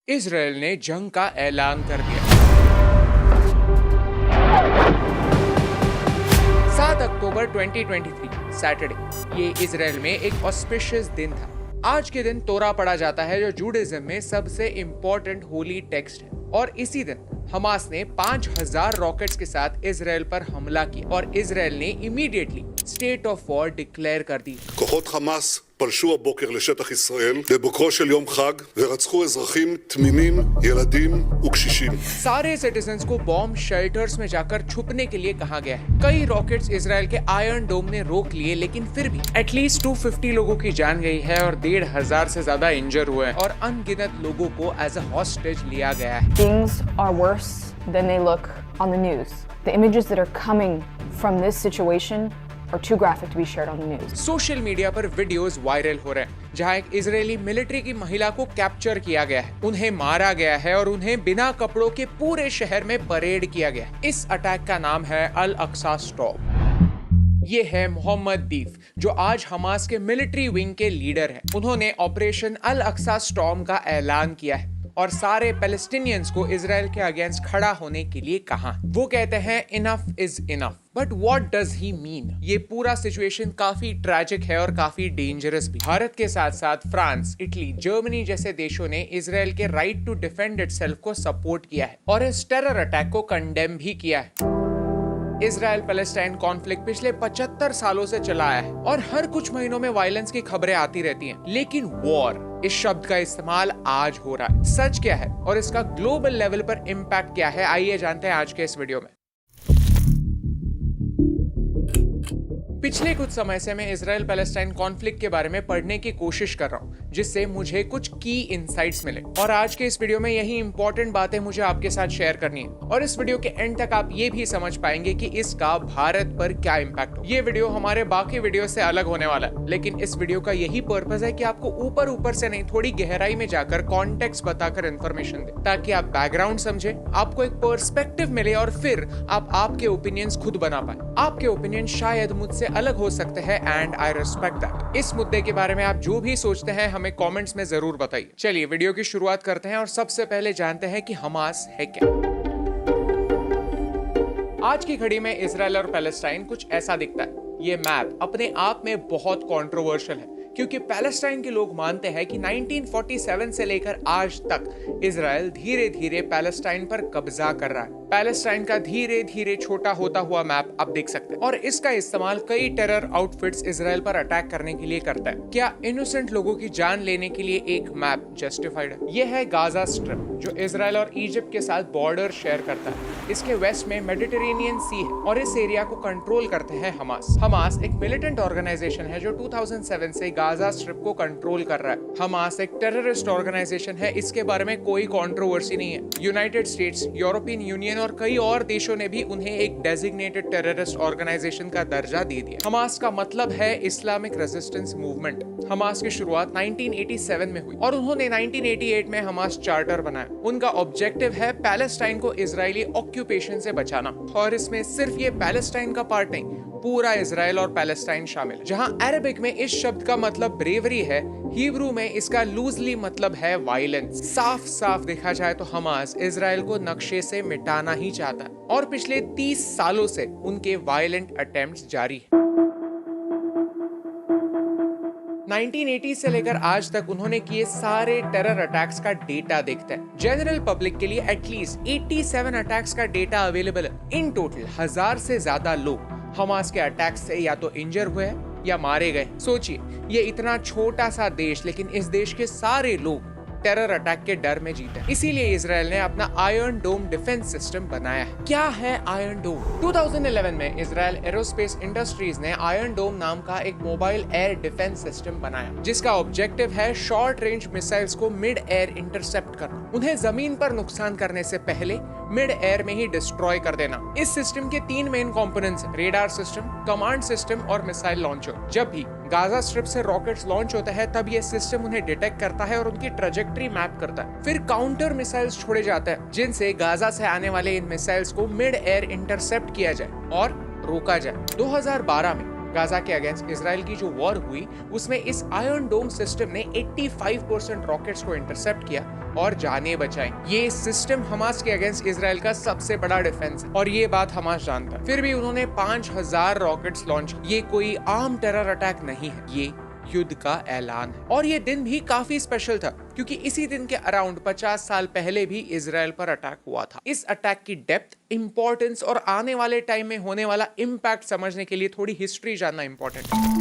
Israel ने जंग का ऐलान कर दिया। 7 अक्टूबर 2023 सैटरडे, ये इजराइल में एक ऑस्पिशियस दिन था। आज के दिन तोरा पढ़ा जाता है, जो जूडाइज्म में सबसे इंपॉर्टेंट होली टेक्स्ट है। और इसी दिन हमास ने 5000 रॉकेट्स के साथ इजराइल पर हमला किया और इजराइल ने immediately state of war declare कर दी। כוחות חמאס פלשו הבוקר לשטח ישראל בבוקרו של יום חג ורצחו אזרחים תמימים, ילדים וקשישים. सारे सिटीजन्स को बॉम्ब शेल्टर्स में जाकर छुपने के लिए कहा गया है। कई रॉकेट्स इजराइल के आयरन डोम ने रोक लिए, लेकिन फिर भी एटलीस्ट 250 लोगों की जान गई है और 1500 से ज्यादा इंजर हुए हैं और अनगिनत लोगों को एज अ हॉस्टेज लिया गया है। Things are worse than they look on the news. The images that are coming from this situation are too graphic to be shared on the news. Social media पर videos viral हो रहे हैं जहां एक Israeli military की महिला को capture किया गया है, उन्हें मारा गया है और उन्हें बिना कपड़ों के पूरे शहर में परेड किया गया है। इस अटैक का नाम है अल अक्सा स्टॉर्म। ये है मोहम्मद दीफ, जो आज हमास के मिलिट्री विंग के लीडर हैं। उन्होंने ऑपरेशन अल अक्सा स्टॉर्म का ऐलान किया है और सारे पैलेस्टीनियंस को इजराइल के अगेंस्ट खड़ा होने के लिए कहा। वो कहते हैं enough is enough. But what does he mean? ये पूरा सिचुएशन काफी ट्रैजिक है और काफी डेंजरस भी। भारत के साथ साथ फ्रांस, इटली, जर्मनी जैसे देशों ने इजराइल के राइट टू डिफेंड इटसेल्फ को सपोर्ट किया है और इस टेरर अटैक को कंडेम भी किया है। इजराइल पैलेस्टाइन कॉन्फ्लिक्ट पिछले 75 सालों से चला आया है और हर कुछ महीनों में वायलेंस की खबरें आती रहती हैं। लेकिन वॉर, इस शब्द का इस्तेमाल आज हो रहा है। सच क्या है और इसका ग्लोबल लेवल पर इम्पैक्ट क्या है, आइए जानते हैं आज के इस वीडियो में। पिछले कुछ समय से मैं इजराइल पैलेस्टाइन कॉन्फ्लिक्ट के बारे में पढ़ने की कोशिश कर रहा हूँ, जिससे मुझे कुछ की इनसाइट्स मिले और आज के इस वीडियो में यही इंपॉर्टेंट बातें मुझे आपके साथ शेयर करनी है। और इस वीडियो के एंड तक आप ये भी समझ पाएंगे कि इसका भारत पर क्या इम्पैक्ट हो। ये वीडियो हमारे बाकी वीडियो से अलग होने वाला है, लेकिन इस वीडियो का यही पर्पस है कि आपको ऊपर ऊपर से नहीं, थोड़ी गहराई में जाकर कॉन्टेक्स्ट बताकर इन्फॉर्मेशन दे, ताकि आप बैकग्राउंड समझे, आपको एक पर्सपेक्टिव मिले और फिर आप आपके ओपिनियंस खुद बना पाए। आपके ओपिनियन शायद मुझसे अलग हो सकते हैं एंड आई रिस्पेक्ट दैट। इस मुद्दे के बारे में आप जो भी सोचते हैं हमें कमेंट्स में जरूर बताइए। चलिए वीडियो की शुरुआत करते हैं और सबसे पहले जानते हैं कि हमास है क्या। आज की घड़ी में इजराइल और पैलेस्टाइन कुछ ऐसा दिखता है। ये मैप अपने आप में बहुत कंट्रोवर्शियल है, क्योंकि पैलेस्टाइन के लोग मानते हैं कि 1947 से लेकर आज तक इजराइल धीरे धीरे पैलेस्टाइन पर कब्जा कर रहा है। पैलेस्टाइन का धीरे धीरे छोटा होता हुआ मैप आप देख सकते हैं और इसका इस्तेमाल कई टेरर आउटफिट्स इजराइल पर अटैक करने के लिए करता है। क्या इनोसेंट लोगों की जान लेने के लिए एक मैप जस्टिफाइड है? यह है गाजा स्ट्रिप, जो इजराइल और इजिप्ट के साथ बॉर्डर शेयर करता है। इसके वेस्ट में मेडिटेरेनियन सी है और इस एरिया को कंट्रोल करते हैं हमास। हमास एक मिलिटेंट ऑर्गेनाइजेशन है जो 2007 से गाजा स्ट्रिप को कंट्रोल कर रहा है। हमास एक टेररिस्ट ऑर्गेनाइजेशन है, इसके बारे में कोई कंट्रोवर्सी नहीं है। यूनाइटेड स्टेट्स, यूरोपियन यूनियन और कई और देशों ने भी उन्हें एक डेजिग्नेटेड टेररिस्ट ऑर्गेनाइजेशन का दर्जा दे दिया। हमास का मतलब है इस्लामिक रेजिस्टेंस मूवमेंट। हमास की शुरुआत 1987 में हुई और उन्होंने 1988 में हमास चार्टर बनाया। उनका ऑब्जेक्टिव है पैलेस्टाइन को इजरायली ऑक्यूपेशन से बचाना और इसमें सिर्फ ये पैलेस्टाइन का पार्ट नहीं, पूरा इजराइल और पैलेस्टाइन शामिल है। जहां अरबिक में इस शब्द का मतलब ब्रेवरी है, हिब्रू में इसका लूजली मतलब है वायलेंस। साफ साफ देखा जाए तो हमास इजराइल को नक्शे से मिटाना ही चाहता है और पिछले 30 सालों से उनके वायलेंट अटेम्प्ट्स जारी है। 1980 से लेकर आज तक उन्होंने किए सारे टेरर अटैक्स का डेटा देखते हैं। जनरल पब्लिक के लिए एटलीस्ट 87 अटैक्स का डेटा अवेलेबल है। इन टोटल 1000 से ज्यादा लोग हमास के अटैक से या तो इंजर हुए या मारे गए। सोचिए, ये इतना छोटा सा देश, लेकिन इस देश के सारे लोग टेरर अटैक के डर में जीते। इसीलिए इजराइल ने अपना आयरन डोम डिफेंस सिस्टम बनाया है। क्या है आयरन डोम? 2011 में इजराइल एरोस्पेस इंडस्ट्रीज ने आयरन डोम नाम का एक मोबाइल एयर डिफेंस सिस्टम बनाया, जिसका ऑब्जेक्टिव है शॉर्ट रेंज मिसाइल्स को मिड एयर इंटरसेप्ट करना, उन्हें जमीन पर नुकसान करने से पहले मिड एयर में ही डिस्ट्रॉय कर देना। इस सिस्टम के 3 मेन कंपोनेंट्स हैं: रेडार सिस्टम, कमांड सिस्टम और मिसाइल लॉन्चर। जब भी गाजा स्ट्रिप से रॉकेट्स लॉन्च होते हैं, तब यह सिस्टम उन्हें डिटेक्ट करता है और उनकी ट्रैजेक्टरी मैप करता है। फिर काउंटर मिसाइल्स छोड़े जाते हैं, जिनसे गाजा से आने वाले इन मिसाइल्स को मिड एयर इंटरसेप्ट किया जाए और रोका जाए। 2012 में गाजा के अगेंस्ट इजराइल की जो वॉर हुई उसमें इस आयरन डोम सिस्टम ने 85% रॉकेट्स को इंटरसेप्ट किया और जाने बचाई। ये सिस्टम हमास के अगेंस्ट इजराइल का सबसे बड़ा डिफेंस है और ये बात हमास जानता है। फिर भी उन्होंने 5000 रॉकेट्स लॉन्च। ये कोई आम टेरर अटैक नहीं है, ये युद्ध का ऐलान है। और ये दिन भी काफी स्पेशल था क्योंकि इसी दिन के अराउंड 50 साल पहले भी इजराइल पर अटैक हुआ था। इस अटैक की डेप्थ, इंपॉर्टेंस और आने वाले टाइम में होने वाला इम्पैक्ट समझने के लिए थोड़ी हिस्ट्री जानना इंपॉर्टेंट है।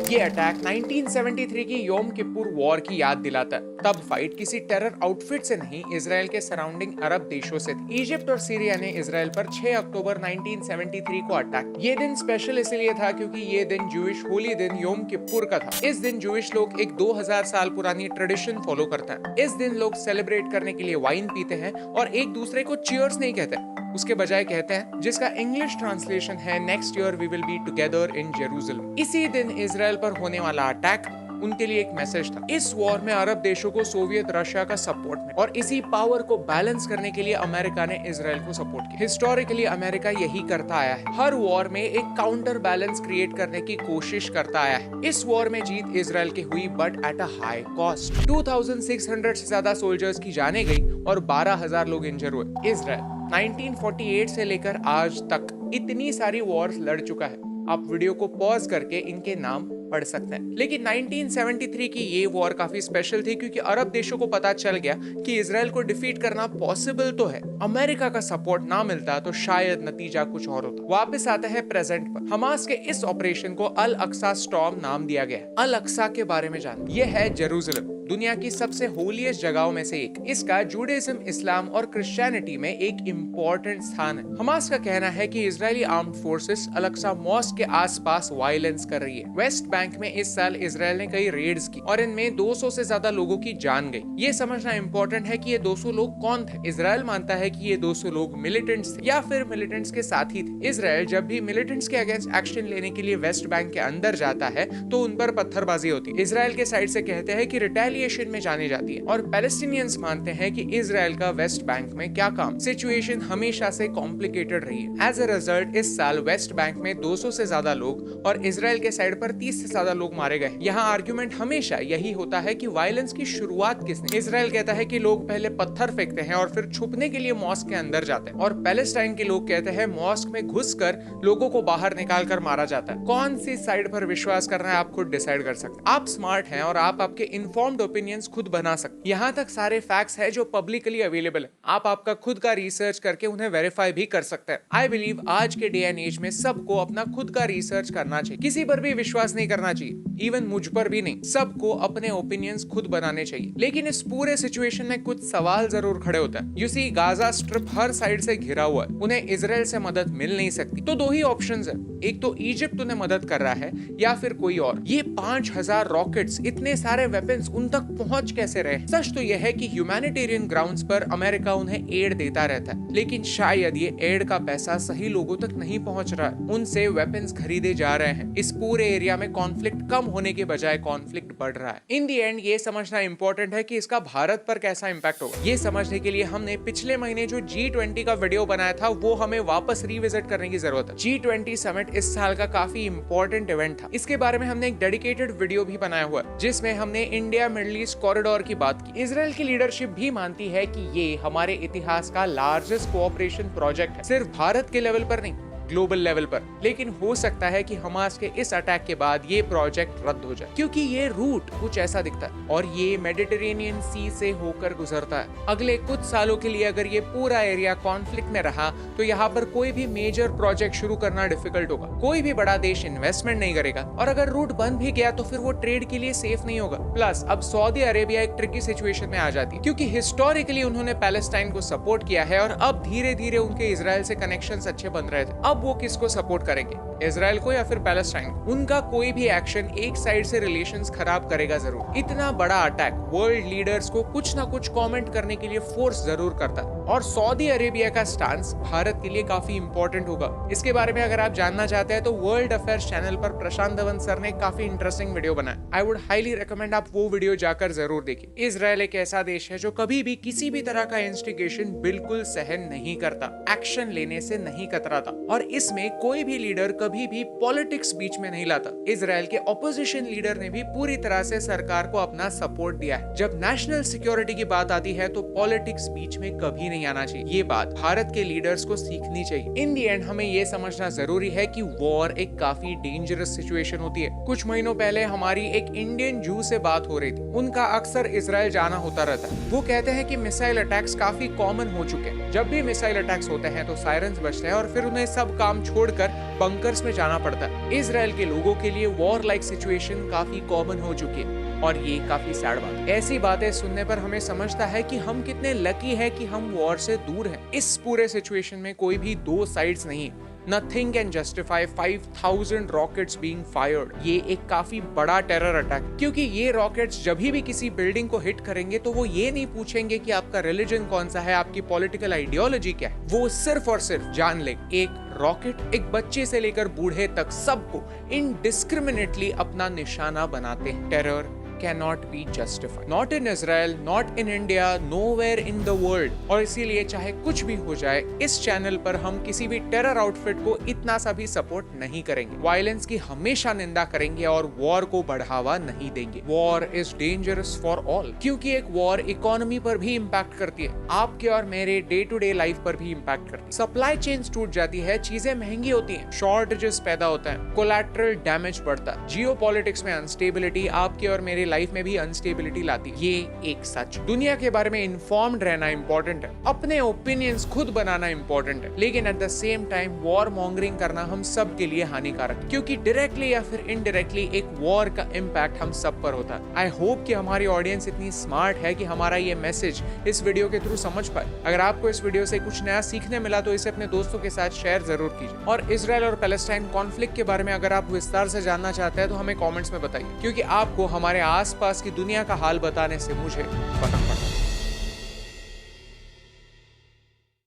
ये अटैक 1973 की योम किप्पुर वॉर की याद दिलाता है। तब फाइट किसी टेरर आउटफिट से नहीं, इजराइल के सराउंडिंग अरब देशों से थी। इजिप्ट और सीरिया ने इजराइल पर 6 अक्टूबर 1973 को अटैक। ये दिन स्पेशल इसलिए था क्योंकि ये दिन जूइश होली दिन योम किप्पुर का था। इस दिन जूइश लोग एक 2000 साल पुरानी ट्रेडिशन फॉलो करते हैं। इस दिन लोग सेलिब्रेट करने के लिए वाइन पीते हैं और एक दूसरे को चीयर्स नहीं कहते, उसके बजाय कहते हैं, जिसका इंग्लिश ट्रांसलेशन है next year we will be together in Jerusalem. इसी दिन इजराइल पर होने वाला अटैक उनके लिए एक मैसेज था। इस वॉर में अरब देशों को सोवियत रशिया का सपोर्ट मिला और इसी पावर को बैलेंस करने के लिए अमेरिका ने इजराइल को सपोर्ट किया। हिस्टोरिकली अमेरिका यही करता आया है, हर वॉर में एक काउंटर बैलेंस क्रिएट करने की कोशिश करता आया है। इस वॉर में जीत इजराइल की हुई but at a high cost. 2600 से ज्यादा सोल्जर्स की जाने गई और 12,000 लोग इंजर हुए। इजराइल 1948 से लेकर आज तक इतनी सारी वॉर्स लड़ चुका है, आप वीडियो को पॉज करके इनके नाम पढ़ सकते हैं। लेकिन 1973 की ये वॉर काफी स्पेशल थी क्योंकि अरब देशों को पता चल गया कि इजराइल को डिफीट करना पॉसिबल तो है। अमेरिका का सपोर्ट ना मिलता तो शायद नतीजा कुछ और होता। वापस आते हैं प्रेजेंट पर। हमास के इस ऑपरेशन को अल अक्सा स्टॉर्म नाम दिया गया है। अल अक्सा के बारे में जान, ये है जेरूसलम, दुनिया की सबसे होलीस्ट जगहों में से एक। इसका जूडाइज्म, इस्लाम और क्रिश्चियनिटी में एक इम्पोर्टेंट स्थान है। हमास का कहना है कि इजरायली आर्म्ड फोर्सेस अल अक्सा मॉस्क के आसपास वायलेंस कर रही है। वेस्ट बैंक में इस साल इजराइल ने कई रेड्स की और इनमें 200 से ज्यादा लोगों की जान गई। ये समझना इम्पोर्टेंट है कि ये 200 लोग कौन थे। इजराइल मानता है कि ये 200 लोग मिलिटेंट्स थे या फिर मिलिटेंट्स के साथी थे। इजराइल जब भी मिलिटेंट्स के अगेंस्ट एक्शन लेने के लिए वेस्ट बैंक के अंदर जाता है तो उन पर पत्थरबाजी होती है। इजराइल के साइड से कहते हैं कि रिटेलिएशन में जाने जाती है और पैलेस्टीनियंस मानते हैं कि इजराइल का वेस्ट बैंक में क्या काम। सिचुएशन हमेशा से कॉम्प्लिकेटेड रही है। एज अ रिजल्ट इस साल वेस्ट बैंक में 200 से ज्यादा लोग और इजराइल के साइड पर 30 से ज्यादा लोग मारे गए। यहाँ आर्गुमेंट हमेशा यही होता है कि वायलेंस की शुरुआत किसने। इजराइल कहता है कि लोग पहले पत्थर फेंकते हैं और फिर छुपने के लिए मॉस्क के अंदर जाते हैं और पैलेस्टाइन के लोग कहते हैं मॉस्क में घुसकर लोगों को बाहर निकाल कर मारा जाता है। कौन सी साइड पर विश्वास करना है आप खुद डिसाइड कर सकते हैं। आप स्मार्ट हैं और आप आपके इन्फॉर्म्ड ओपिनियंस खुद बना सकते। यहाँ तक सारे फैक्ट्स है जो पब्लिकली अवेलेबल है। आप आपका खुद का रिसर्च करके उन्हें वेरीफाई भी कर सकते हैं। आई बिलीव आज के डे एंड एज में सबको अपना खुद का रिसर्च करना चाहिए। किसी पर भी विश्वास नहीं करना चाहिए, इवन मुझ पर भी नहीं। सबको अपने ओपिनियंस खुद बनाने चाहिए। लेकिन इस पूरे सिचुएशन में कुछ सवाल जरूर खड़े होता है। यू सी, गाजा स्ट्रिप हर साइड से घिरा हुआ है, उन्हें इजराइल से मदद मिल नहीं सकती। तो दो ही ऑप्शंस है, एक तो इजिप्ट उन्हें मदद कर रहा है या फिर कोई और। ये 5000 रॉकेट्स, इतने सारे वेपन्स उन तक पहुंच कैसे रहे? सच तो यह है कि ह्यूमैनिटेरियन ग्राउंड्स पर अमेरिका उन्हें एड देता रहता है, लेकिन शायद ये एड का पैसा सही लोगों तक नहीं पहुंच रहा है। उनसे वेपन्स खरीदे जा रहे हैं। इस पूरे एरिया में कॉन्फ्लिक्ट कम होने के बजाय कॉन्फ्लिक्ट बढ़ रहा है। इन दी एंड ये समझना इंपॉर्टेंट है कि इसका भारत पर कैसा इंपैक्ट होगा। ये समझने के लिए हमने पिछले महीने जो G20 का वीडियो बनाया था वो हमें वापस रिविजिट करने की जरूरत है। G20 समिट इस साल का काफी इंपॉर्टेंट इवेंट था। इसके बारे में हमने एक डेडिकेटेड वीडियो भी बनाया हुआ है जिसमें हमने इंडिया मिडिल ईस्ट कॉरिडोर की बात की। इजराइल की लीडरशिप भी मानती है कि ये हमारे इतिहास का लार्जेस्ट कोऑपरेशन प्रोजेक्ट है, सिर्फ भारत के लेवल पर नहीं, ग्लोबल लेवल पर। लेकिन हो सकता है कि हमास के इस अटैक के बाद ये प्रोजेक्ट रद्द हो जाए क्योंकि ये रूट कुछ ऐसा दिखता है और ये मेडिटेरेनियन सी से होकर गुजरता है। अगले कुछ सालों के लिए अगर ये पूरा एरिया कॉन्फ्लिक्ट में रहा तो यहाँ पर कोई भी मेजर प्रोजेक्ट शुरू करना डिफिकल्ट होगा। कोई भी बड़ा देश इन्वेस्टमेंट नहीं करेगा और अगर रूट बंद भी गया तो फिर वो ट्रेड के लिए सेफ नहीं होगा। प्लस अब सऊदी अरेबिया एक ट्रिकी सिचुएशन में आ जाती है क्योंकि हिस्टोरिकली उन्होंने पैलेस्टाइन को सपोर्ट किया है और अब धीरे धीरे उनके इजराइल से कनेक्शंस अच्छे बन रहे थे। अब वो किसको सपोर्ट करेंगे? इजराइल को या फिर पैलेस्टाइन को, उनका कोई भी एक्शन एक साइड से रिलेशंस खराब करेगा जरूर। इतना बड़ा अटैक वर्ल्ड लीडर्स को कुछ ना कुछ कमेंट करने के लिए फोर्स जरूर करता है, और सऊदी अरेबिया का स्टांस भारत के लिए काफी इंपॉर्टेंट होगा। इसके बारे में अगर आप जानना चाहते हैं तो वर्ल्ड अफेयर्स चैनल पर प्रशांत धवन सर ने काफी इंटरेस्टिंग वीडियो बनाया। आई वुड हाईली रिकमेंड आप वो वीडियो जाकर जरूर देखिए। इजराइल एक ऐसा देश है जो कभी भी किसी भी तरह का इंस्टिगेशन बिल्कुल सहन नहीं करता, एक्शन लेने से नहीं कतराता, और इसमें कोई भी लीडर कभी भी पॉलिटिक्स बीच में नहीं लाता। इजराइल के ऑपोजिशन लीडर ने भी पूरी तरह से सरकार को अपना सपोर्ट दिया है। जब नेशनल सिक्योरिटी की बात आती है तो पॉलिटिक्स बीच में कभी नहीं आना चाहिए। ये बात भारत के लीडर्स को सीखनी चाहिए। इन दी एंड हमें ये समझना जरूरी है कि वॉर एक काफी डेंजरस सिचुएशन होती है। कुछ महीनों पहले हमारी एक इंडियन जू से बात हो रही थी। उनका अक्सर इजराइल जाना होता रहता है। वो कहते हैं कि मिसाइल अटैक्स काफी कॉमन हो चुके हैं। जब भी मिसाइल अटैक्स होते हैं तो सायरन्स बजते हैं और फिर उन्हें सब काम छोड़कर बंकर्स में जाना पड़ता है। इजराइल के लोगों के लिए वॉर लाइक सिचुएशन काफी कॉमन हो चुकी है, और ये काफी सैड बात है। ऐसी बातें सुनने पर हमें समझता है कि हम कितने लकी हैं कि हम वॉर से दूर हैं। इस पूरे सिचुएशन में कोई भी दो साइड्स नहीं है। Nothing can justify 5,000 rockets being fired. ये एक काफी बड़ा टेरर अटैक, क्योंकि ये रॉकेट्स जब भी किसी बिल्डिंग को हिट करेंगे तो वो ये नहीं पूछेंगे कि आपका रिलीजन कौन सा है, आपकी पॉलिटिकल आइडियोलॉजी क्या है। वो सिर्फ और सिर्फ जान ले, एक रॉकेट एक बच्चे से लेकर बूढ़े तक सबको इनडिस्क्रिमिनेटली अपना निशाना बनाते हैं। Terror cannot be justified. Not in Israel, not in India, nowhere in the world. और इसीलिए चाहे कुछ भी हो जाए, इस चैनल पर हम किसी भी टेरर आउटफिट को इतना सा भी सपोर्ट नहीं करेंगे। वायलेंस की हमेशा निंदा करेंगे और वॉर को बढ़ावा नहीं देंगे। War is dangerous for all, क्योंकि एक वॉर इकोनॉमी पर भी इम्पैक्ट करती है, आपके और मेरे डे टू डे लाइफ पर भी इम्पैक्ट करती है। सप्लाई चेन्स टूट जाती है, चीजें महंगी होती हैं, शॉर्टेजेस पैदा होता है, कोलैटरल डैमेज बढ़ता है। जियोपॉलिटिक्स में अनस्टेबिलिटी आपके और मेरे लाइफ में भी अनस्टेबिलिटी लाती है। ये एक सच। दुनिया के बारे में इन्फॉर्म्ड रहना इंपॉर्टेंट है, अपने ओपिनियंस खुद बनाना इंपॉर्टेंट है, लेकिन at the same time war mongering करना हम सब के लिए हानिकारक है, क्योंकि डायरेक्टली या फिर इनडायरेक्टली एक वॉर का इम्पैक्ट हम सब पर होता है। आई होप कि हमारी ऑडियंस इतनी स्मार्ट है कि हमारा ये मैसेज इस वीडियो के थ्रू समझ पाए। अगर आपको इस वीडियो से कुछ नया सीखने मिला तो इसे अपने दोस्तों के साथ शेयर जरूर कीजिए, और इजराइल और पैलेस्टाइन कॉन्फ्लिक्ट के बारे में अगर आप विस्तार से जानना चाहते हैं तो हमें कमेंट्स में बताइए, क्योंकि आपको हमारे आसपास की दुनिया का हाल बताने से मुझे फर्क पड़ता है।